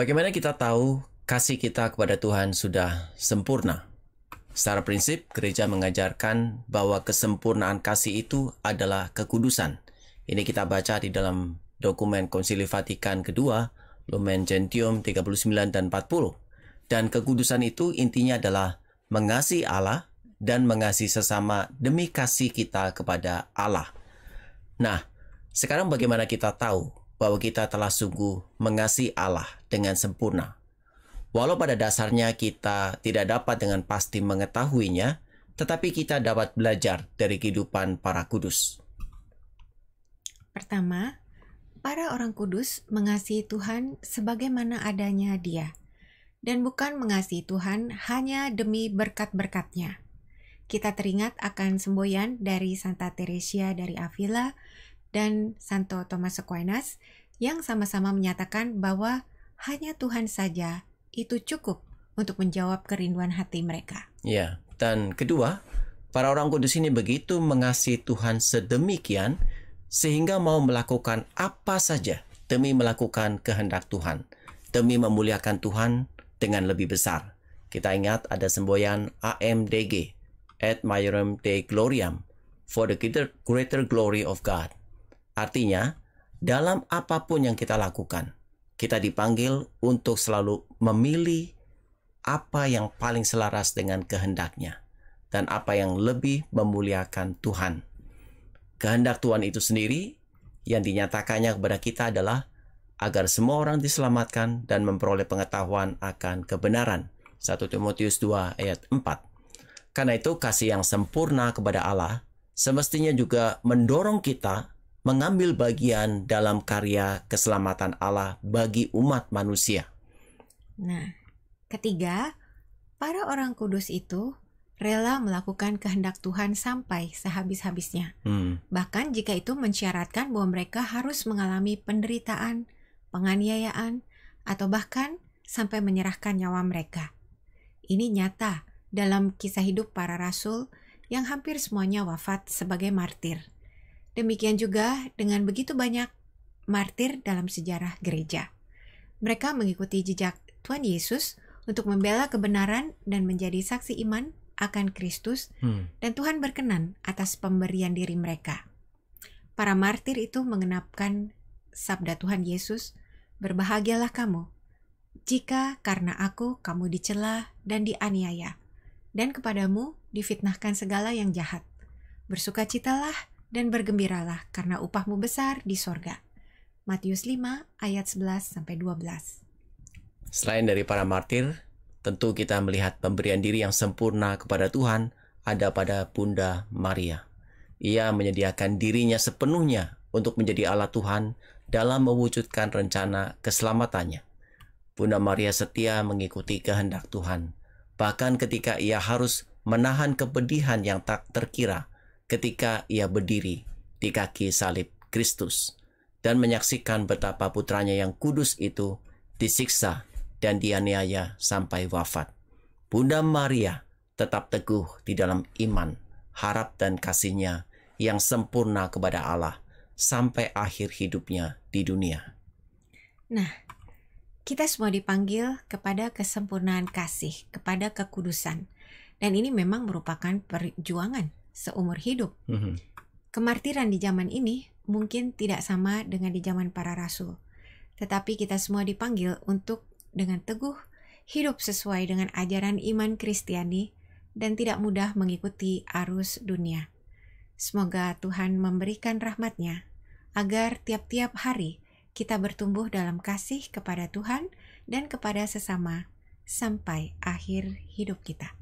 Bagaimana kita tahu kasih kita kepada Tuhan sudah sempurna? Secara prinsip, gereja mengajarkan bahwa kesempurnaan kasih itu adalah kekudusan. Ini kita baca di dalam dokumen Konsili Vatikan kedua, Lumen Gentium 39 dan 40. Dan kekudusan itu intinya adalah mengasihi Allah dan mengasihi sesama demi kasih kita kepada Allah. Nah, sekarang bagaimana kita tahu bahwa kita telah sungguh mengasihi Allah dengan sempurna? Walau pada dasarnya kita tidak dapat dengan pasti mengetahuinya, tetapi kita dapat belajar dari kehidupan para kudus. Pertama, para orang kudus mengasihi Tuhan sebagaimana adanya Dia, dan bukan mengasihi Tuhan hanya demi berkat-berkat-Nya. Kita teringat akan semboyan dari Santa Teresia dari Avila dan Santo Thomas Aquinas yang sama-sama menyatakan bahwa hanya Tuhan saja itu cukup untuk menjawab kerinduan hati mereka. Ya, dan kedua, para orang kudus ini begitu mengasihi Tuhan sedemikian sehingga mau melakukan apa saja demi melakukan kehendak Tuhan, demi memuliakan Tuhan dengan lebih besar. Kita ingat ada semboyan AMDG, Ad Majorem Dei Gloriam, for the greater glory of God. Artinya, dalam apapun yang kita lakukan, kita dipanggil untuk selalu memilih apa yang paling selaras dengan kehendaknya dan apa yang lebih memuliakan Tuhan. Kehendak Tuhan itu sendiri yang dinyatakannya kepada kita adalah agar semua orang diselamatkan dan memperoleh pengetahuan akan kebenaran. 1 Timotius 2 ayat 4. Karena itu kasih yang sempurna kepada Allah semestinya juga mendorong kita mengambil bagian dalam karya keselamatan Allah bagi umat manusia. Nah, ketiga, para orang kudus itu rela melakukan kehendak Tuhan sampai sehabis-habisnya. Bahkan jika itu mensyaratkan bahwa mereka harus mengalami penderitaan, penganiayaan, atau bahkan sampai menyerahkan nyawa mereka. Ini nyata dalam kisah hidup para rasul yang hampir semuanya wafat sebagai martir. Demikian juga dengan begitu banyak martir dalam sejarah gereja. Mereka mengikuti jejak Tuhan Yesus untuk membela kebenaran dan menjadi saksi iman akan Kristus, dan Tuhan berkenan atas pemberian diri mereka. Para martir itu mengenapkan sabda Tuhan Yesus, "Berbahagialah kamu, jika karena aku kamu dicela dan dianiaya, dan kepadamu difitnahkan segala yang jahat. Bersukacitalah dan bergembiralah karena upahmu besar di sorga." Matius 5 ayat 11-12. Selain dari para martir, tentu kita melihat pemberian diri yang sempurna kepada Tuhan ada pada Bunda Maria. Ia menyediakan dirinya sepenuhnya untuk menjadi Allah Tuhan dalam mewujudkan rencana keselamatannya. Bunda Maria setia mengikuti kehendak Tuhan, bahkan ketika ia harus menahan kepedihan yang tak terkira ketika ia berdiri di kaki salib Kristus dan menyaksikan betapa putranya yang kudus itu disiksa dan dianiaya sampai wafat. Bunda Maria tetap teguh di dalam iman, harap dan kasihnya yang sempurna kepada Allah sampai akhir hidupnya di dunia. Nah, kita semua dipanggil kepada kesempurnaan kasih, kepada kekudusan. Dan ini memang merupakan perjuangan seumur hidup. Kemartiran di zaman ini mungkin tidak sama dengan di zaman para rasul. Tetapi kita semua dipanggil untuk dengan teguh hidup sesuai dengan ajaran iman Kristiani dan tidak mudah mengikuti arus dunia. Semoga Tuhan memberikan rahmat-Nya agar tiap-tiap hari kita bertumbuh dalam kasih kepada Tuhan dan kepada sesama sampai akhir hidup kita.